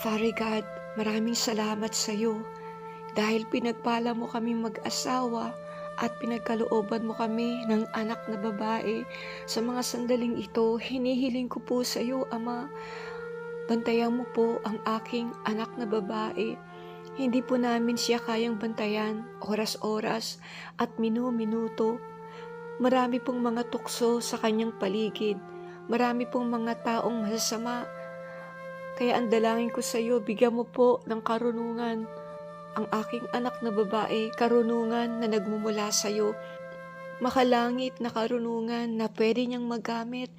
Father God, maraming salamat sa iyo dahil pinagpala mo kaming mag-asawa at pinagkalooban mo kami ng anak na babae. Sa mga sandaling ito, hinihiling ko po sa iyo, Ama, bantayan mo po ang aking anak na babae. Hindi po namin siya kayang bantayan oras-oras at minu-minuto. Marami pong mga tukso sa kanyang paligid. Marami pong mga taong masasama. Kaya ang dalangin ko sa iyo, bigyan mo po ng karunungan ang aking anak na babae, karunungan na nagmumula sa iyo, makalangit na karunungan na pwede niyang magamit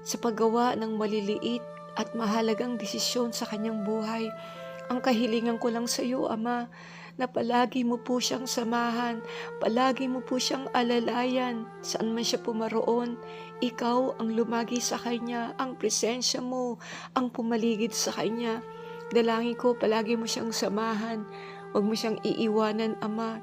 sa paggawa ng maliliit at mahalagang desisyon sa kanyang buhay. Ang kahilingan ko lang sa iyo, Ama, na palagi mo po siyang samahan, palagi mo po siyang alalayan, saan man siya pumaroon. Ikaw ang lumagi sa kanya, ang presensya mo, ang pumaligid sa kanya. Dalangin ko, palagi mo siyang samahan, huwag mo siyang iiwanan, Ama.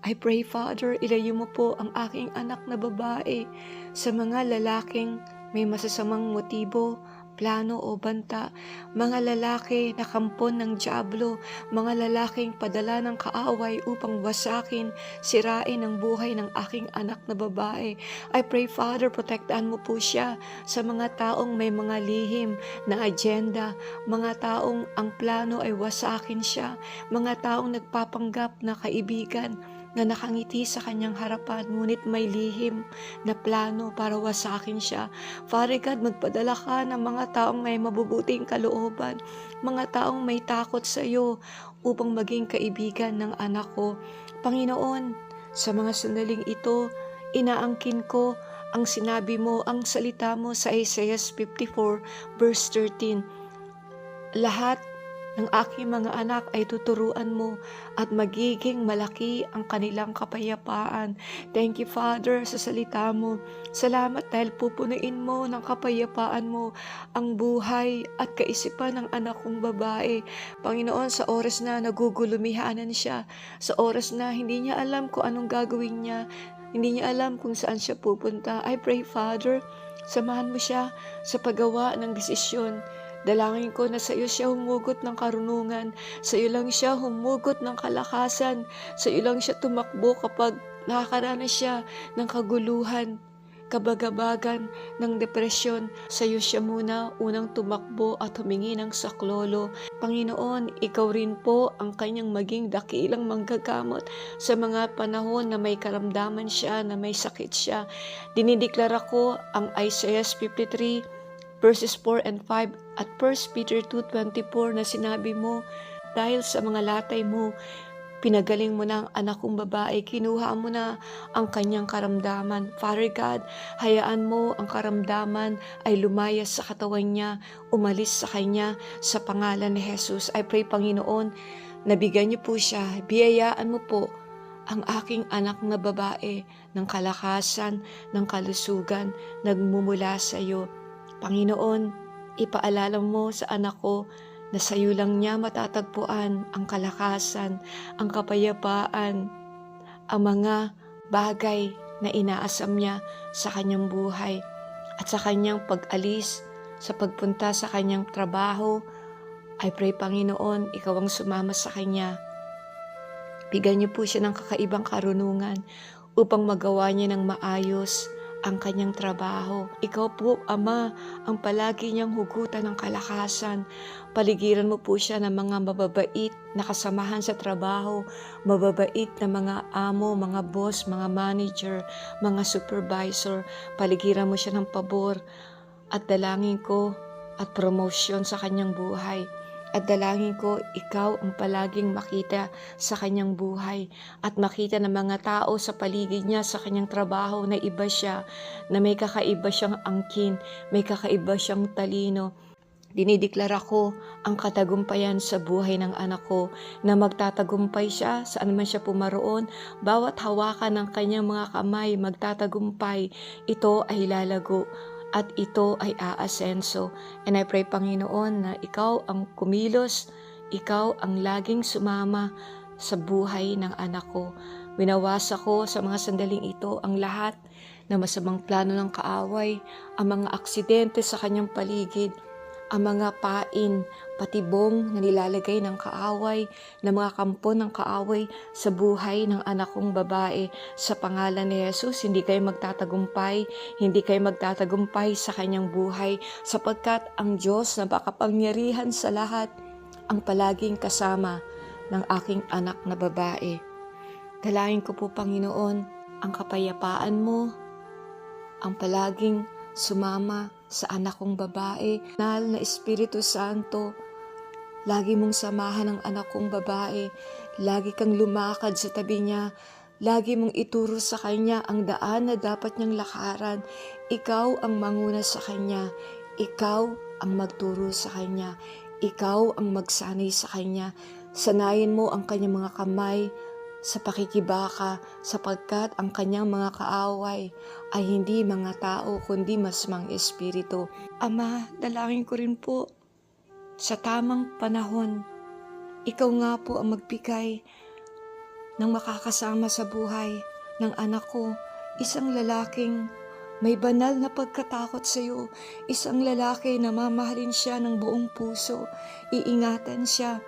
I pray, Father, ilayo mo po ang aking anak na babae sa mga lalaking may masasamang motibo, plano o banta, mga lalaki na kampon ng dyablo, mga lalaking padala ng kaaway upang wasakin, sirain ang buhay ng aking anak na babae. I pray, Father, protektahan mo po siya sa mga taong may mga lihim na agenda, mga taong ang plano ay wasakin siya, mga taong nagpapanggap na kaibigan, na nakangiti sa kanyang harapan ngunit may lihim na plano para wasakin siya. Father God, magpadala ka ng mga taong may mabubuting kalooban, mga taong may takot sa iyo upang maging kaibigan ng anak ko. Panginoon, sa mga sandaling ito, inaangkin ko ang sinabi mo, ang salita mo sa Isaiah 54 verse 13. Lahat ng aking mga anak ay tuturuan mo at magiging malaki ang kanilang kapayapaan. Thank you, Father, sa salita mo. Salamat dahil pupunuin mo ng kapayapaan mo ang buhay at kaisipan ng anak kong babae. Panginoon, sa oras na nagugulumihanan siya, sa oras na hindi niya alam kung anong gagawin niya, hindi niya alam kung saan siya pupunta, I pray, Father, samahan mo siya sa paggawa ng desisyon. Dalangin ko na sa iyo siya humugot ng karunungan, sa iyo lang siya humugot ng kalakasan, sa iyo lang siya tumakbo kapag nakakaranas siya ng kaguluhan, kabagabagan, ng depresyon. Sa iyo siya muna unang tumakbo at humingi ng saklolo. Panginoon, ikaw rin po ang kanyang maging dakilang manggagamot sa mga panahon na may karamdaman siya, na may sakit siya. Dinideklara ko ang Isaiah 53 verses 4 and 5 at 1 Peter 2:24 na sinabi mo, dahil sa mga latay mo, pinagaling mo na ang anak kong babae, kinuha mo na ang kanyang karamdaman. Father God, hayaan mo ang karamdaman ay lumayas sa katawan niya, umalis sa kanya sa pangalan ni Jesus. I pray, Panginoon, nabigyan niyo po siya, biyayaan mo po ang aking anak na babae ng kalakasan, ng kalusugan, nagmumula sa iyo. Panginoon, ipaalala mo sa anak ko na sa iyo lang niya matatagpuan ang kalakasan, ang kapayapaan, ang mga bagay na inaasam niya sa kanyang buhay at sa kanyang pag-alis, sa pagpunta sa kanyang trabaho. I pray, Panginoon, ikaw ang sumama sa kanya. Bigyan niyo po siya ng kakaibang karunungan upang magawa niya ng maayos ang kanyang trabaho. Ikaw po, Ama, ang palagi niyang hugutan ng kalakasan. Paligiran mo po siya ng mga mababait na kasamahan sa trabaho, mababait na mga amo, mga boss, mga manager, mga supervisor. Paligiran mo siya ng pabor at dalangin ko at promosyon sa kanyang buhay. At dalangin ko, ikaw ang palaging makita sa kanyang buhay at makita ng mga tao sa paligid niya sa kanyang trabaho na iba siya, na may kakaiba siyang angkin, may kakaiba siyang talino. Dinideklara ko ang katagumpayan sa buhay ng anak ko na magtatagumpay siya saan man siya pumaroon. Bawat hawakan ng kanyang mga kamay magtatagumpay. Ito ay lalago at ito ay aasenso. And I pray, Panginoon, na ikaw ang kumilos, ikaw ang laging sumama sa buhay ng anak ko. Winawasa ko sa mga sandaling ito ang lahat na masamang plano ng kaaway, ang mga aksidente sa kanyang paligid, ang mga pain, patibong na nilalagay ng kaaway, na mga kampo ng kaaway sa buhay ng anak kong babae. Sa pangalan ni Jesus, hindi kayo magtatagumpay sa kanyang buhay, sapagkat ang Diyos na makapangyarihan sa lahat ang palaging kasama ng aking anak na babae. Dalangin ko po, Panginoon, ang kapayapaan mo, ang palaging sumama sa anak kong babae. Mahal na Espiritu Santo, lagi mong samahan ang anak kong babae. Lagi kang lumakad sa tabi niya. Lagi mong ituro sa kanya ang daan na dapat niyang lakaran. Ikaw ang manguna sa kanya. Ikaw ang magturo sa kanya. Ikaw ang magsanay sa kanya. Sanayin mo ang kanyang mga kamay sa pakikibaka, sapagkat ang kanyang mga kaaway ay hindi mga tao kundi masmang espiritu. Ama, dalangin ko rin po sa tamang panahon, ikaw nga po ang magbigay ng makakasama sa buhay ng anak ko, isang lalaking may banal na pagkatakot sa iyo, isang lalaki na mamahalin siya ng buong puso, iingatan siya,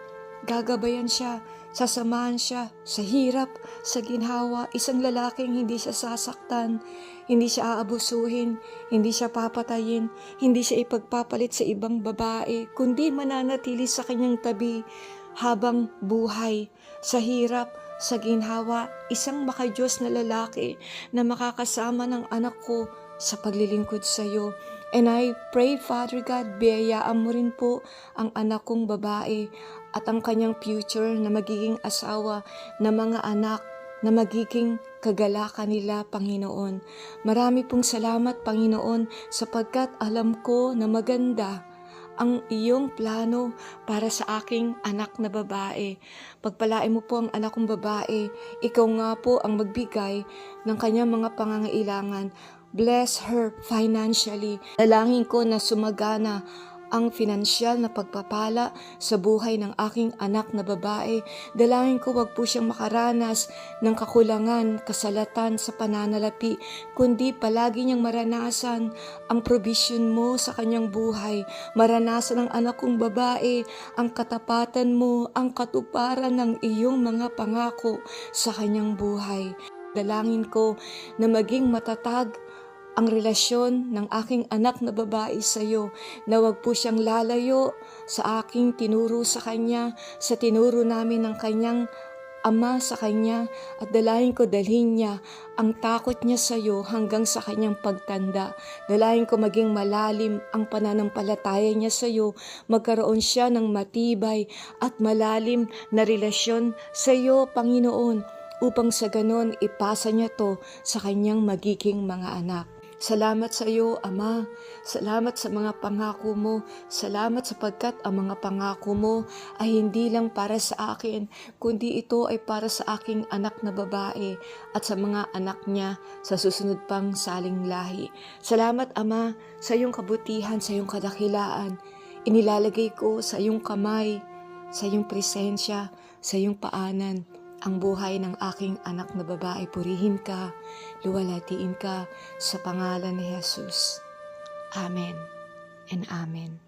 gagabayan siya, sasamahan siya sa hirap, sa ginhawa, isang lalaking hindi siya sasaktan, hindi siya aabusuhin, hindi siya papatayin, hindi siya ipagpapalit sa ibang babae, kundi mananatili sa kanyang tabi habang buhay, sa hirap, sa ginhawa, isang makadiyos na lalaki na makakasama ng anak ko sa paglilingkod sa iyo. And I pray, Father God, biyayaan mo rin po ang anak kong babae at ang kanyang future na magiging asawa, na mga anak na magiging kagalakan nila, Panginoon. Marami pong salamat, Panginoon, sapagkat alam ko na maganda ang iyong plano para sa aking anak na babae. Pagpalain mo po ang anak kong babae. Ikaw nga po ang magbigay ng kanyang mga pangangailangan. Bless her financially. Dalangin ko na sumagana ang finansyal na pagpapala sa buhay ng aking anak na babae. Dalangin ko wag po siyang makaranas ng kakulangan, kasalatan sa pananalapi, kundi palagi niyang maranasan ang provision mo sa kanyang buhay. Maranasan ng anak kong babae ang katapatan mo, ang katuparan ng iyong mga pangako sa kanyang buhay. Dalangin ko na maging matatag ang relasyon ng aking anak na babae sa iyo, na wag po siyang lalayo sa aking tinuro sa kanya, sa tinuro namin ng kanyang ama sa kanya, at dalangin ko dalhin niya ang takot niya sa iyo hanggang sa kanyang pagtanda. Dalangin ko maging malalim ang pananampalataya niya sa iyo, magkaroon siya ng matibay at malalim na relasyon sa iyo, Panginoon, upang sa ganon ipasa niya to sa kanyang magiging mga anak. Salamat sa iyo, Ama. Salamat sa mga pangako mo. Salamat sapagkat ang mga pangako mo ay hindi lang para sa akin, kundi ito ay para sa aking anak na babae at sa mga anak niya sa susunod pang saling lahi. Salamat, Ama, sa iyong kabutihan, sa iyong kadakilaan. Inilalagay ko sa iyong kamay, sa iyong presensya, sa iyong paanan, ang buhay ng aking anak na babae. Purihin ka, luwalhatiin ka sa pangalan ni Jesus. Amen and Amen.